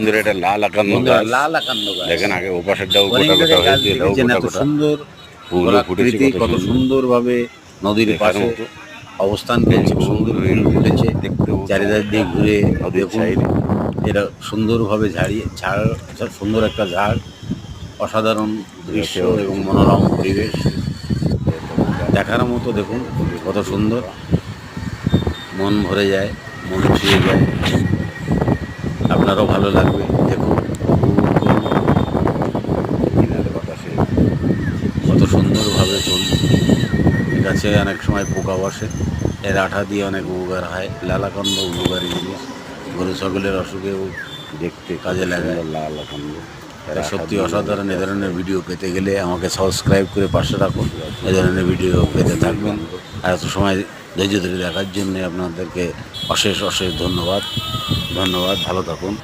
সুন্দর একটা লাল আকান্ন বন্ধুরা, গাছ। লাল আকান্ন গাছ। দেখেন আগে ওপাশেরটাও গোটা অনেক গোটা জায়গায় গাছ হয়েছে, এটাও দেখেছেন গোটা এত গোটা সুন্দর ফুলও ফুটেছে, গোলাকৃতি, কত সুন্দরভাবে নদীর দেখার পাশে মতো। অবস্থান করছে, সুন্দর ফুল ফুটেছে। দেখতেও চারিদিক দিয়ে ঘুরে নদীর দেখুন, সাইডে এটা সুন্দরভাবে ঝাড়, সুন্দর একটা ঝাড়, অসাধারণ দৃশ্য এবং মনোরম পরিবেশ দেখার মতো। দেখুন কত সুন্দর, মন ভরে যায়, মন ছুঁয়ে যায়। আপনারও ভালো লাগবে, দেখুন উপভোগ করুন কিনারে বাতাসে কত সুন্দরভাবে চলছে। গাছে অনেক সময় পোকা বসে, এর আঠা দিয়ে অনেক উপকার হয়। লালাকান্দ উপকারী জিনিস, গরু ছাগলের অসুখেও দেখতে কাজে লাগায়। সুন্দর লাল আকান্ন। এটা সত্যি অসাধারণ। এ ধরনের ভিডিও পেতে গেলে আমাকে সাবস্ক্রাইব করে পাশে রাখুন, এ ধরনের ভিডিও পেতে থাকবেন। আর এত সময় ধৈর্য ধরে দেখার জন্য আপনাদেরকে অশেষ অশেষ ধন্যবাদ। ভালো থাকুন।